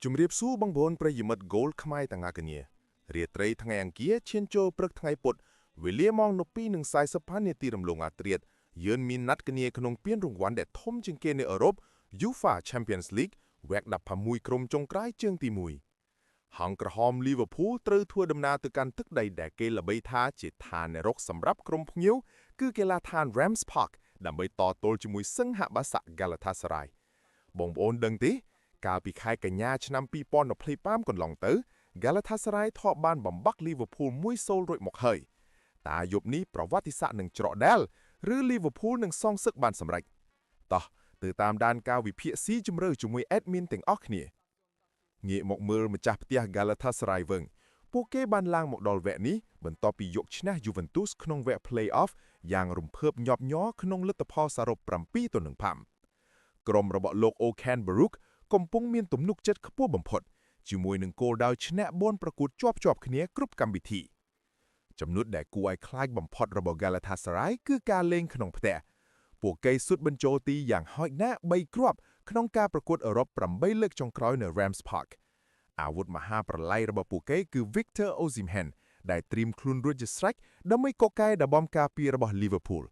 ជំរាបសួរបងប្អូនប្រិយមិត្ត Goal ខ្មែរទាំងអស់គ្នារាត្រីថ្ងៃអង្គារឈានចូលព្រឹកថ្ងៃពុធវេលាម៉ោង12:40នាទីរំលងអាត្រាតយើងមានណាត់គ្នាក្នុងពានរង្វាន់ដែលធំជាងគេនៅអឺរ៉ុប UEFA Champions League វគ្គ16ក្រុមចុងក្រោយជើងទី1ហង្សក្រហម Liverpool ត្រូវធ្វើដំណើរទៅកាន់ទឹកដីដែលគេល្បីថាជាឋាននរកសម្រាប់ក្រុមភ្ញៀវគឺកីឡាដ្ឋាន Rams Park ដើម្បីតទល់ជាមួយសិង្ហបាសាក់ Galatasaray បងប្អូនដឹងទេកាលពីខែកញ្ញាឆ្នាំ2025កន្លងទៅ Galatasaray ធ្លាប់បានបំបាក់ Liverpool 1-0 រួចមកហើយតើយប់នេះប្រវត្តិសាស្ត្រនឹងច្រកដែលឬ Liverpool នឹងសងសឹកបានសម្រេចតោះទៅតាមដានការវិភាគស៊ីជម្រៅជាមួយ admin ទាំងអស់គ្នាងាកមកមើលម្ចាស់ផ្ទះ Galatasaray វិញពួកគេបានឡើងមកដល់វគ្គនេះបន្ទាប់ពីយកឈ្នះ Juventus ក្នុងវគ្គ Play-off យ៉ាងរំភើបញាប់ញ័រក្នុងលទ្ធផលសរុប7-5ក្រុមរបស់លោក Okan Baruch កំពុងមានទំនុកចិត្តខ្ពស់បំផុតជាមួយនឹងគោលដៅឈ្នះបនប្រកួតជាប់គ្នាគ្រប់កម្មវិធីចំណុចដែលគួរឲ្យខ្លាចបំផុតរបស់ Galatasaray គឺការលេងក្នុងផ្ទះពួកគេស៊ុតបញ្ចូលទីយ៉ាងហោចណាស់3គ្រាប់ក្នុងការប្រកួតអឺរ៉ុប8លើកចុងក្រោយនៅ Rams Park អាវុធមហាប្រឡ័យរបស់ពួកគេគឺ Victor Osimhen ដែលត្រៀមខ្លួនរួចជាស្រេចដើម្បីកកែដបំការពាររបស់ Liverpool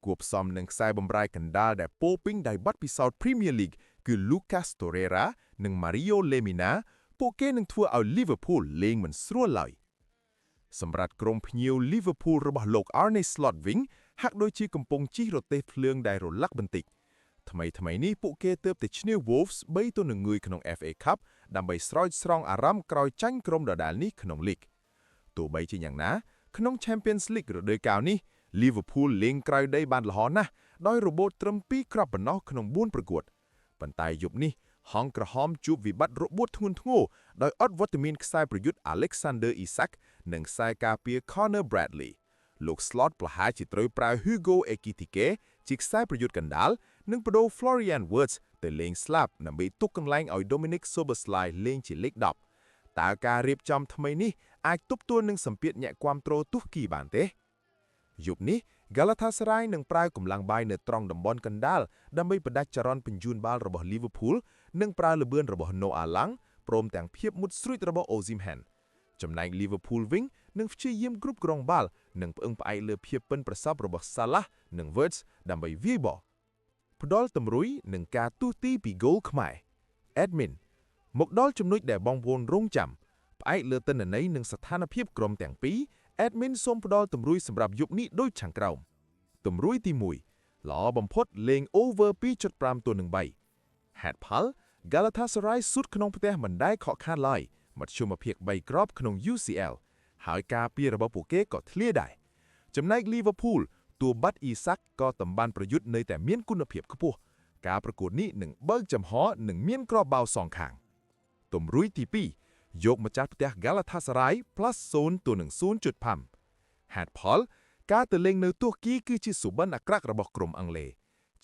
គួបផ្សំនឹងខ្សែបម្រើកណ្ដាលដែលពោពេញដោយបទពិសោធន៍ Premier League គឺ Lucas Torreira និង Mario Lemina ពួកគេនឹងធ្វើឲ្យ Liverpool លេងមិនស្រួលឡើយសម្រាប់ក្រុមភ្ញៀវ Liverpool របស់លោក Arne Slot វិញហាក់ដូចជាកំពុងជិះរទេះភ្លើងដែលរលាក់បន្តិចថ្មីនេះពួកគេទើបតែឈ្នះ Wolves 3-1ក្នុង FA Cup ដើម្បីស្រោចស្រង់អារម្មណ៍ក្រោយចាញ់ក្រុមដដែលនេះក្នុង League ទោះបីជាយ៉ាងណាក្នុង Champions League រដូវកាលនេះ Liverpool លេងក្រៅដីបានល្អណាស់ដោយរបូតត្រឹម2គ្រាប់ប៉ុណ្ណោះក្នុង4ប្រកួតប៉ុន្តែយប់នេះហង្សក្រហមជួបវិបត្តិរបួសធ្ងន់ធ្ងរដោយអត់វត្តមានខ្សែប្រយុទ្ធ Alexander Isak និងខ្សែការពារ Connor Bradley លោក Slot ប្រហែលជាត្រូវប្រើ Hugo Ekitike ជាខ្សែប្រយុទ្ធកណ្ដាលនិងបដូរ Florian Wirtz ទៅលេងស្លាប់ដើម្បីទុកកន្លែងឲ្យ Dominic Szoboszlai លេងជាលេខ10តើការរៀបចំថ្មីនេះអាចទប់ទល់នឹងសម្ពាធអ្នកគាំទ្រទូរគីបានទេយប់នេះ Galatasaray នឹងប្រើកម្លាំងបាយនៅត្រង់តំបន់កណ្ដាលដើម្បីផ្ដាច់ចរន្តបញ្ជូនបាល់របស់ Liverpool និងប្រើល្បឿនរបស់ Noah Lang ព្រមទាំងភាពមុតស្រួចរបស់ Osimhen ចំណែក Liverpool វិញនឹងព្យាយាមគ្រប់គ្រងបាល់និងពឹងផ្អែកលើភាពប៉ិនប្រសប់របស់ Salah និង Wirtz ដើម្បីវាយបោះផ្ដល់ទម្រួយនឹងការទូទីពី Goal ខ្មែរ Admin មកដល់ចំណុចដែលបងប្អូនរងចាំផ្អែកលើទិន្នន័យនិងស្ថានភាពក្រុមទាំងពីរ Admin សូមផ្ដល់ទម្រួយសម្រាប់យប់នេះដូចខាងក្រោមទម្រួយទី1ល្អបំផុតលេង over 2.5-3ហេតុផល Galatasaray ស៊ុតក្នុងផ្ទះមិនដែលខកខានឡើយមធ្យមភាព3គ្រាប់ក្នុង UCL ហើយការពាររបស់ពួកគេក៏ធ្លាដែរចំណែក Liverpool តួបាត់ Isak ក៏តំបានប្រយុទ្ធនៅតែមានគុណភាពខ្ពស់ការប្រកួតនេះនឹងបើកចំហនិងមានគ្រាប់បាល់សងខាងទម្រួយទី2យកម្ចាស់ផ្ទះ Galatasaray +0-0.5 ហេតុផលការទៅលេងនៅទួរគីគឺជាសុបិនអាក្រក់របស់ក្រុមអង់គ្លេស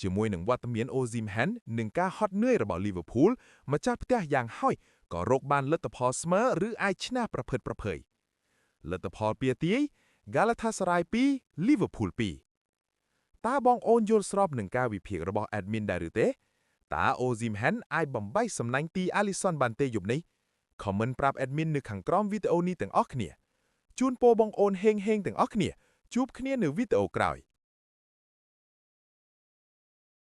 ជាមួយនឹងវត្តមាន Osimhen និងការហត់នឿយរបស់ Liverpool ម្ចាស់ផ្ទះយ៉ាងហោចក៏រកបានលទ្ធផលស្មើឬអាចឈ្នះប្រភេទប្រភេយលទ្ធផលពាទាយ Galatasaray 2 Liverpool 2តើបងអូនយល់ស្របនឹងការវិភាគរបស់ admin ដែរឬទេតើ Osimhen អាចបំបីសំណាញ់ទី Alisson បានទេយប់នេះ comment ប្រាប់ admin នៅខាងក្រោមវីដេអូនេះទាំងអស់គ្នាជូនពរបងអូនហេងទាំងអស់គ្នាជួបគ្នានៅវីដេអូក្រោយ